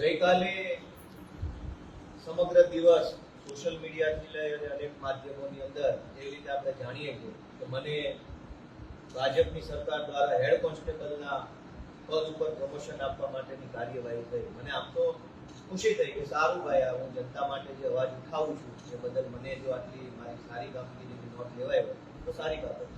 ગઈકાલે સમગ્ર દિવસ સોશિયલ મીડિયાથી લઈ અને અનેક માધ્યમોની અંદર એવી રીતે આપણે જાણીએ છીએ કે મને ભાજપની સરકાર દ્વારા હેડ કોન્સ્ટેબલના પદ ઉપર પ્રમોશન આપવા માટેની કાર્યવાહી થઈ. મને આમ તો ખુશી થઈ કે સારું ભાઈ, હું જનતા માટે જે અવાજ ઉઠાવું છું એ બદલ મને જો આટલી મારી સારી કામગીરીની નોટ લેવાય હોય તો સારી બાબત.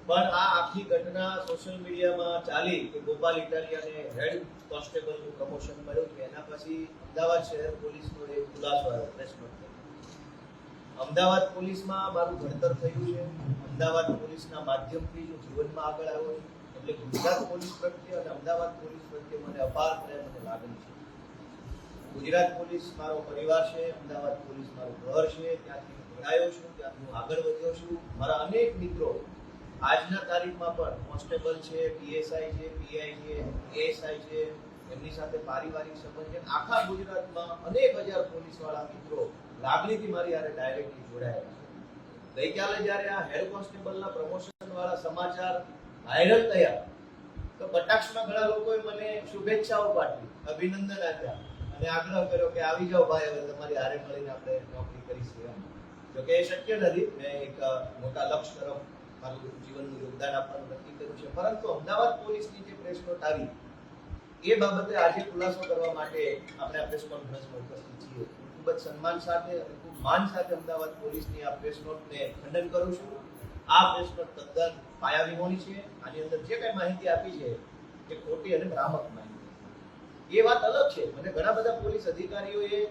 પણ આ આખી ઘટના સોશિયલ મીડિયામાં ચાલી કે ગોપાલ ઇટાલિયાને હેડ કોન્સ્ટેબલનું પ્રમોશન મળ્યું કે એના પછી અમદાવાદ શહેર પોલીસનો એક ખુલાસો આવ્યો પ્રેસ નોટ. અમદાવાદ પોલીસમાં મારું ભણતર થયું છે, અમદાવાદ પોલીસના માધ્યમથી હું જીવનમાં આગળ આવ્યો છું, એટલે ગુજરાત પોલીસ પ્રત્યે અને અમદાવાદ પોલીસ પ્રત્યે મને અપાર પ્રેમ અને લાગણી છે. ગુજરાત પોલીસ મારો પરિવાર છે, અમદાવાદ પોલીસ મારું ઘર છે, ત્યાંથી હું ભણાયો છું, ત્યાંથી હું આગળ વધ્યો છું. મારા અનેક મિત્રો આજના તારીખમાં પણ કોન્સ્ટેબલ છે, પીએસઆઈ છે, પીઆઈ છે, એએસઆઈ છે, એમની સાથે પારિવારિક સંબંધ છે. આખા ગુજરાતમાં અનેક હજાર પોલીસવાળા મિત્રો લાગણીથી મારી હારે ડાયરેક્ટલી જોડાયેલા છે. ગઈકાલે જ્યારે આ હેડ કોન્સ્ટેબલના પ્રમોશન વાળા સમાચાર વાયરલ થયા તો કટાક્ષમાં ઘણા લોકોએ મને શુભેચ્છાઓ પાઠવી, અભિનંદન આપ્યા અને આગ્રહ કર્યો કે આવી જાઓ ભાઈ, હવે તમારી હારે મળીને આપણે નોકરી કરીશું. જોકે એ શક્ય નથી. મેં એક મોટા લક્ષ્ય તરફ મારું જીવનનું યોગદાન આપવાનું નક્કી કર્યું છે. પરંતુ અમદાવાદ પોલીસની જે પ્રેસ નોટ આવી એ બાબતે આજે ખુલાસો કરવા માટે આપણે આ પ્રેસ કોન્ફરન્સમાં ઉપસ્થિત છીએ. ખૂબ જ સન્માન સાથે અને ખૂબ માન સાથે અમદાવાદ પોલીસની આ પ્રેસ નોટને ખંડન કરું છું. આ પ્રેસ નોટ તદ્દન પાયાવિહોણી છે. આની અંદર જે કઈ માહિતી આપી છે એ ખોટી અને ભ્રામક માહિતી. એ વાત અલગ છે. મને ઘણા બધા પોલીસ અધિકારીઓએ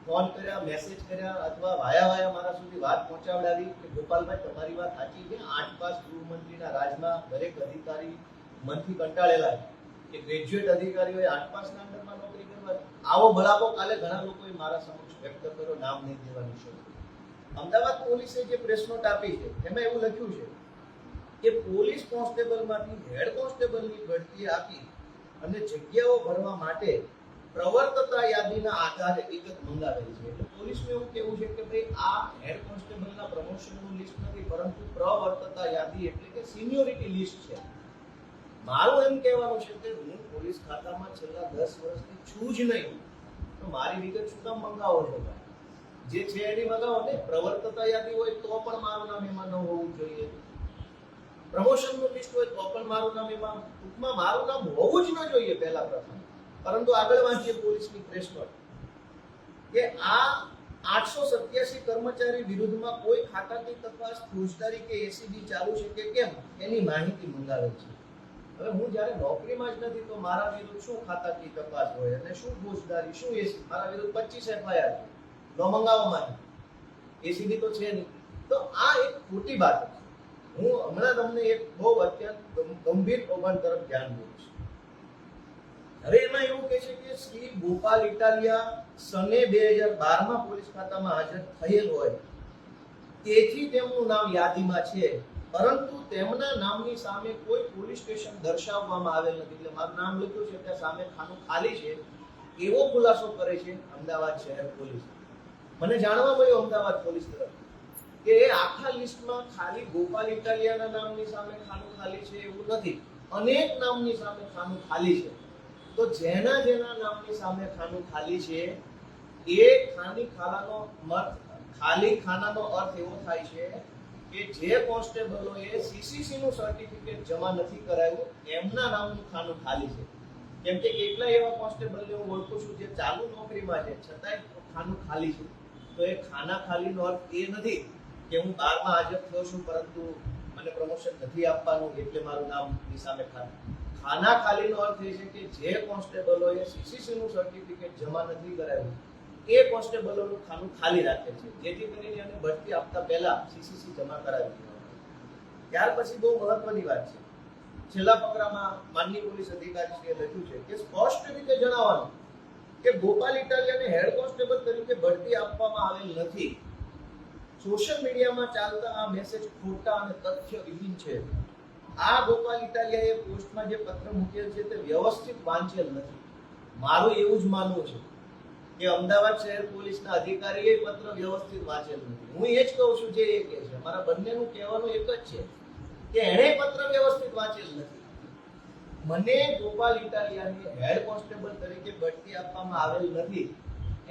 ફોન કર્યા, મેસેજ કર્યા અથવા વાયા મારા સુધી વાત પહોંચાડાવી કે ગોપાલભાઈ તમારી વાત સાચી છે, 8 પાસ ગૃહમંત્રીના રાજમાં દરેક અધિકારી મનથી કંટાળેલા છે કે ગ્રેજ્યુએટ અધિકારીઓએ 8 પાસના અંડરમાં નોકરી કરવા. આવો બળાપો કાલે ઘણા લોકોએ મારા સમક્ષ વ્યક્ત કર્યો, નામ નહીં દેવાની છે. અમદાવાદ પોલીસે જે પ્રેસ નોટ આપી છે એમાં એવું લખ્યું છે કે પોલીસ કોન્સ્ટેબલમાંથી હેડ કોન્સ્ટેબલની ભરતી આપી અને જગ્યાઓ ભરવા માટે પ્રવર્તતા યાદીના આધારે વિગત મંગાવેલી છે. એટલે પોલીસનું એવું કહેવું છે કે ભાઈ આ હેડ કોન્સ્ટેબલના પ્રમોશનનું લિસ્ટ નથી, પરંતુ પ્રવર્તતા યાદી એટલે કે સિનિયોરિટી લિસ્ટ છે. મારું એમ કહેવાનું છે કે હું પોલીસ ખાતામાં છેલ્લા 10 વર્ષથી છું જ નહીં, તો મારી વિગત શું કામ મંગાવો છો? જે છે એની મંગાવો ને. પ્રવર્તતા યાદી હોય તો પણ મારું નામ એમાં ન હોવું જોઈએ, પ્રમોશનનું લિસ્ટ હોય તો પણ મારું નામ એમાં, ટૂંકમાં મારું નામ હોવું જ ન જોઈએ પહેલા પ્રથમ. પરંતુ આગળ વાંચીએ પોલીસની પ્રેસ નોટ કે આ 887 કર્મચારી વિરુદ્ધમાં કોઈ ખાતાની તપાસ, ફોજદારી કે એસીબી ચાલુ છે કે કેમ એની માહિતી મંગાવે છે. હવે હું જ્યારે નોકરીમાં જ નથી તો મારા વિરુદ્ધ શું ખાતાની તપાસ હોય અને શું ફોજદારી, શું એસીબી? મારા વિરુદ્ધ 25 એફઆઈઆર છે, ન મંગાવો માહિતી, એસીબી તો છે નહીં. તો આ એક ખોટી વાત છે. હું હમણાં તમને એક બહુ અત્યંત ગંભીર કૌભાંડ તરફ ધ્યાન દઉં છું. હવે એમાં એવું કહે છે કે શ્રી ગોપાલ ઇટાલિયા સને 2012માં પોલીસ ખાતામાં હાજર થયેલ હોય તેથી તેમનું નામ યાદીમાં છે, પરંતુ તેમના નામની સામે કોઈ પોલીસ સ્ટેશન દર્શાવવામાં આવેલ નથી. એટલે મારું નામ લખ્યું છે ત્યાં સામે ખાનું ખાલી છે એવો ખુલાસો કરે છે અમદાવાદ શહેર પોલીસ. મને જાણવા મળ્યું અમદાવાદ પોલીસ તરફ કે એ આખા લિસ્ટમાં ખાલી ગોપાલ ઇટાલિયાના નામની સામે ખાનું ખાલી છે એવું નથી, અનેક નામની સામે ખાનું ખાલી છે. તો જેના નામની સામે ખાનું ખાલી છે એ ખાલી ખાનાનો અર્થ એવો થાય છે કે જે કોન્સ્ટેબલોએ સીસીસી નું સર્ટિફિકેટ જમા નથી કરાવ્યું એમના નામનું ખાનું ખાલી છે. કેમ કે કેટલા એવા કોન્સ્ટેબલને હું ઓળખું છું જે ચાલુ નોકરીમાં છે છતાંય ખાનું ખાલી છે. તો એ ખાના ખાલીનો અર્થ એ નથી કે હું 12માં હાજર થયો છું પરંતુ મને પ્રમોશન નથી આપવાનું એટલે મારું નામની સામે ખાના ખાલીનો અર્થ એ છે કે જે કોન્સ્ટેબલોએ સીસીસી નું સર્ટિફિકેટ જમા નથી કરાવ્યું એ કોન્સ્ટેબલોનું ખાનું ખાલી રાખે છે, જેથી કરીને એને ભરતી આપતા પહેલા સીસીસી જમા કરાવી દેવાનું. ત્યાર પછી બહુ મહત્વની વાત છે, છેલ્લા ફકરામાં માનનીય પોલીસ અધિકારીશ્રીએ લખ્યું છે કે સ્પષ્ટ રીતે જણાવવાનું કે ગોપાલ ઇટાલિયાને હેડ કોન્સ્ટેબલ તરીકે ભરતી આપવામાં આવેલ નથી. સોશિયલ મીડિયામાં ચાલતા આ મેસેજ ખોટા અને તથ્યવિહીન છે. આ ગોપાલ ઇટાલિયાએ પોસ્ટમાં જે પત્ર મૂકેલ છે તે વ્યવસ્થિત વાંચેલ નથી. મારું એવું જ માનવું છે કે અમદાવાદ શહેર પોલીસના અધિકારીએ પત્ર વ્યવસ્થિત વાંચેલ નથી. હું એ જ કહું છું જે એ કહે છે. મારા બંનેનું કહેવાનું એક જ છે કે એણે પત્ર વ્યવસ્થિત વાંચેલ નથી. મને ગોપાલ ઇટાલિયાની હેડ કોન્સ્ટેબલ તરીકે બઢતી આપવામાં આવેલ નથી.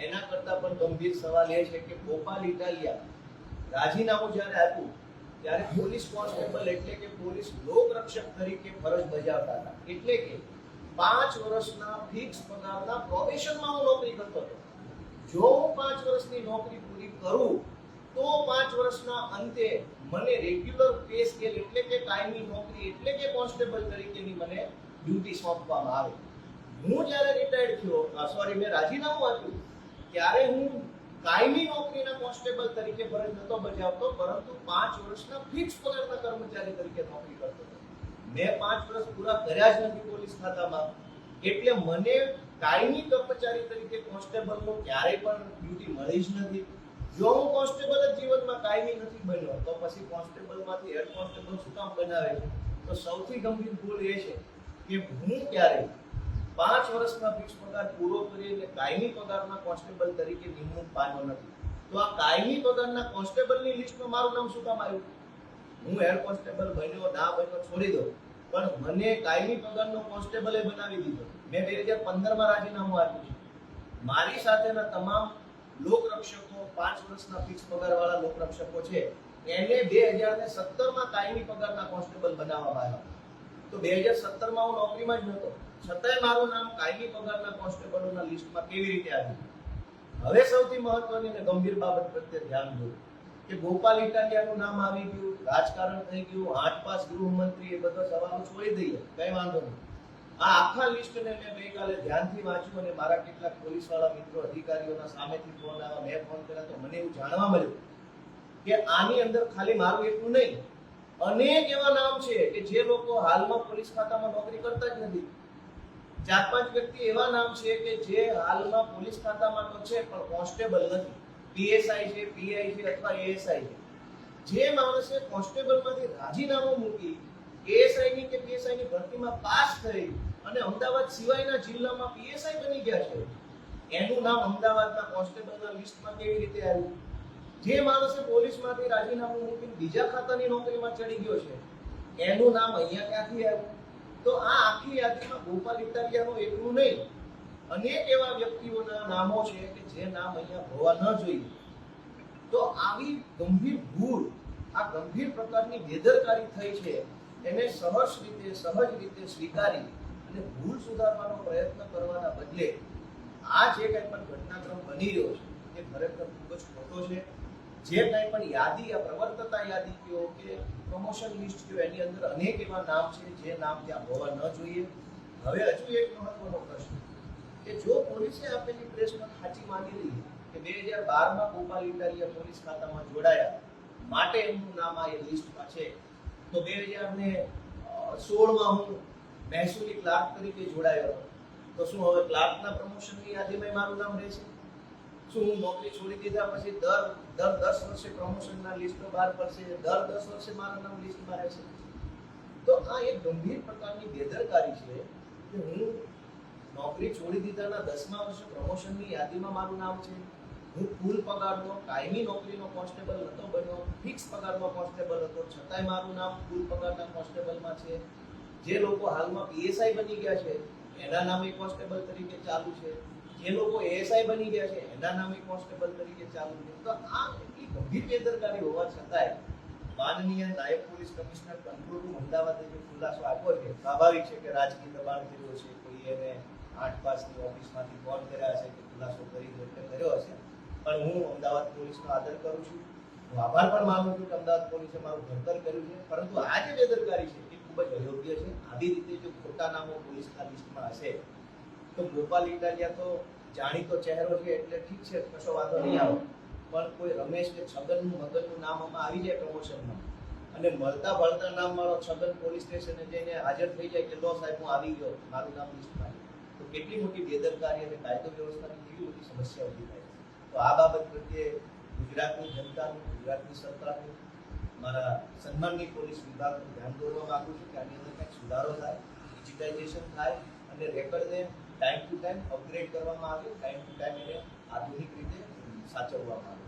એના કરતા પણ ગંભીર સવાલ એ છે કે ગોપાલ ઇટાલિયા રાજીનામું જ્યારે આપ્યું ત્યારે પોલીસ કોન્સ્ટેબલ એટલે કે પોલીસ લોકરક્ષક તરીકે ફરજ બજાવતા હતા. એટલે કે 5 વર્ષના ફિક્સ પગારના પ્રોબેશનમાં હું નોકરી કરતો હતો. જો હું 5 વર્ષની નોકરી પૂરી કરું તો 5 વર્ષના અંતે મને રેગ્યુલર પે સ્કેલ એટલે કે કાયમી નોકરી એટલે કે કોન્સ્ટેબલ તરીકેની મને ડ્યુટી સોંપવામાં આવે. હું જ્યારે રિટાયર્ડ થયો મેં રાજીનામું આપ્યું ત્યારે હું કાયમી નોકરીના કોન્સ્ટેબલ તરીકે ફરજ નહોતો બજાવતો, પરંતુ 5 વર્ષના ફિક્સ પગારના કર્મચારી તરીકે નોકરી કરતો હતો. મેં 5 વર્ષ પૂરા કર્યા જ નથી પોલીસ ખાતામાં, એટલે મને કાયમી કર્મચારી તરીકે કોન્સ્ટેબલનો ક્યારેય પણ ડ્યુટી મળી જ નથી. જો હું કોન્સ્ટેબલ જ જીવનમાં કાયમી નથી બન્યો તો પછી કોન્સ્ટેબલમાંથી હેડ કોન્સ્ટેબલ શું કામ બનાવે છે? તો સૌથી ગંભીર ભૂલ એ છે કે હું ક્યારેય 5 વર્ષના ફિક્સ પગાર પૂરો કરીને કાયમી પગારના કોન્સ્ટેબલ તરીકે નિમણૂક પામ્યો નથી. તો આ કાયમી પગારના કોન્સ્ટેબલની લિસ્ટમાં મારું નામ શું કામ આવ્યું? હું હેડ કોન્સ્ટેબલ બન્યો ના બન્યો છોડી દો, પણ મને કાયમી પગારનો કોન્સ્ટેબલે બનાવી દીધો. મેં 2015માં રાજીનામું આપ્યું છે. મારી સાથેના તમામ લોકરક્ષકો 5 વર્ષના ફિક્સ પગારવાળા લોકરક્ષકો છે, એને 2017માં કાયમી પગારના કોન્સ્ટેબલ બનાવવામાં આવ્યા. તો 2017માં હું નોકરીમાં જ નહોતો, છતાંય મારું નામ કાયમી પગારના કોન્સ્ટેબલોના લિસ્ટમાં કેવી રીતે આવ્યું? હવે સૌથી મહત્વની અને ગંભીર બાબત પ્રત્યે ધ્યાન દો કે ગોપાલ ઇટાલિયાનું નામ આવી ગયું, રાજકારણ થઈ ગયું, 8 પાસ ગૃહમંત્રી, એ બધા સવાલો છોડી દઈએ, કઈ વાંધો નહીં. આ આખા લિસ્ટને મેં ગઈકાલે ધ્યાનથી વાંચ્યું અને મારા કેટલાક પોલીસવાળા મિત્રો અધિકારીઓના સામેથી ફોન આવ્યા, મેં ફોન કર્યા તો મને એવું જાણવા મળ્યું કે આની અંદર ખાલી મારું એટલું નહીં, અનેક એવા નામ છે કે જે લોકો હાલમાં પોલીસ ખાતામાં નોકરી કરતા જ નથી. 4-5 વ્યક્તિ એવા નામ છે કે જે હાલમાં પોલીસ ખાતામાં તો છે પણ કોન્સ્ટેબલ નથી, પીએસઆઈ છે, પીઆઈ છે અથવા એએસઆઈ છે. જે માણસે કોન્સ્ટેબલમાંથી રાજીનામું મૂકી એએસઆઈ ની કે પીએસઆઈ ની ભરતીમાં પાસ થઈ અને અમદાવાદ સિવાયના જિલ્લામાં પીએસઆઈ બની ગયા છે, એનું નામ અમદાવાદના કોન્સ્ટેબલના લિસ્ટમાં કેવી રીતે આવ્યું? જે માણસે પોલીસમાંથી રાજીનામું મૂકીને બીજા ખાતાની નોકરીમાં ચડી ગયો છે, એનું નામ અહીંયા ક્યાંથી આવ્યું? તો આ આખી યાદીમાં ગોપાલ ઇટાલિયાનું એકલું નહીં, અનેક એવા વ્યક્તિઓના નામો છે કે જે નામ અહીંયા હોવા ન જોઈએ. તો આવી ગંભીર ભૂલ, આ ગંભીર પ્રકારની બેદરકારી થઈ છે, એને સહજ રીતે સ્વીકારી અને ભૂલ સુધારવાનો પ્રયત્ન કરવાના બદલે આ જે કંઈ પણ ઘટનાક્રમ બની રહ્યો છે એ ખરેખર ખૂબ જ ખોટો છે. જે કંઈ પણ યાદી, આ પ્રવર્તતા યાદી કયો કે પ્રમોશન લિસ્ટ કયો, એની અંદર અનેક એવા નામ છે જે નામ ત્યાં હોવા ન જોઈએ. હવે હજુ એક મહત્વનો પ્રશ્ન કે જો પોલીસે આપેલી પ્રેસ નોટ સાચી માની લઈએ કે 2012માં ગોપાલ ઇટાલિયા પોલીસ ખાતામાં જોડાયા માટે એમનું નામ આ લિસ્ટમાં છે, તો 2016માં હું મહેસૂલી ક્લાર્ક તરીકે જોડાયો, તો શું હવે ક્લાર્કના પ્રમોશનની યાદીમાં મારું નામ રહેશે? શું હું નોકરી છોડી દીધા પછી દર 10 વર્ષે પ્રમોશનના લિસ્ટ બહાર પડશે, દર 10 વર્ષે મારું નામ લિસ્ટમાં રહેશે? તો આ એક ગંભીર પ્રકારની બેદરકારી છે કે હું નોકરી છોડી દીધાના 10મા વર્ષે પ્રમોશનની યાદીમાં મારું નામ છે, હું ફૂલ પગારનો કાયમી નોકરીનો કોન્સ્ટેબલ નહોતો બન્યો, ફિક્સ પગારનો કોન્સ્ટેબલ હતો, છતાંય મારું નામ ફૂલ પગારના કોન્સ્ટેબલમાં છે. જે લોકો હાલમાં પીએસઆઈ બની ગયા છે એના નામે કોન્સ્ટેબલ તરીકે ચાલુ છે, જે લોકો એએસઆઈ બની ગયા છે એના નામે કોન્સ્ટેબલ તરીકે ચાલુ છે. તો આ એટલી ગંભીર બેદરકારી હોવા છતાંય માનનીય નાયબ પોલીસ કમિશનર કંટ્રોલ રૂમ અમદાવાદે જે ખુલાસો આપ્યો છે, સ્વાભાવિક છે કે રાજકીય દબાણ કર્યો છે, કોઈ એને 8 પાસની ઓફિસમાંથી ફોન કર્યા છે કે ખુલાસો કરી દો એટલે કર્યો હશે. પણ હું અમદાવાદ પોલીસનો આદર કરું છું, હું આભાર પણ માનું છું કે અમદાવાદ પોલીસે મારું ઘડતર કર્યું છે, પરંતુ આ જે બેદરકારી છે એ ખૂબ જ અયોગ્ય છે. આવી રીતે જો ખોટા નામો પોલીસના લિસ્ટમાં હશે તો ગોપાલ ઇટાલિયા તો જાણીતો ચહેરો છે એટલે ઠીક છે, કશો વાંધો નહીં આવે, પણ કોઈ રમેશ કે છગનનું મગનનું નામ આમાં આવી જાય પ્રમોશનમાં અને મળતા ભળતા નામ મારો છગન પોલીસ સ્ટેશને જઈને હાજર થઈ જાય કે લો સાહેબ હું આવી ગયો, મારું નામ લિસ્ટમાં, તો કેટલી મોટી બેદરકારી અને કાયદો વ્યવસ્થાની કેવી મોટી સમસ્યા ઊભી થાય છે. તો આ બાબત પ્રત્યે ગુજરાતની જનતાનું, ગુજરાતની સરકારનું, મારા સન્માનની પોલીસ વિભાગનું ધ્યાન દોરવા માંગુ છું કે આની અંદર કંઈક સુધારો થાય, ડિજિટાઇઝેશન થાય અને રેકર્ડને ટાઈમ ટુ ટાઈમ અપગ્રેડ કરવામાં આવે, ટાઈમ ટુ ટાઈમ એને આધુનિક રીતે સાચવવામાં આવે.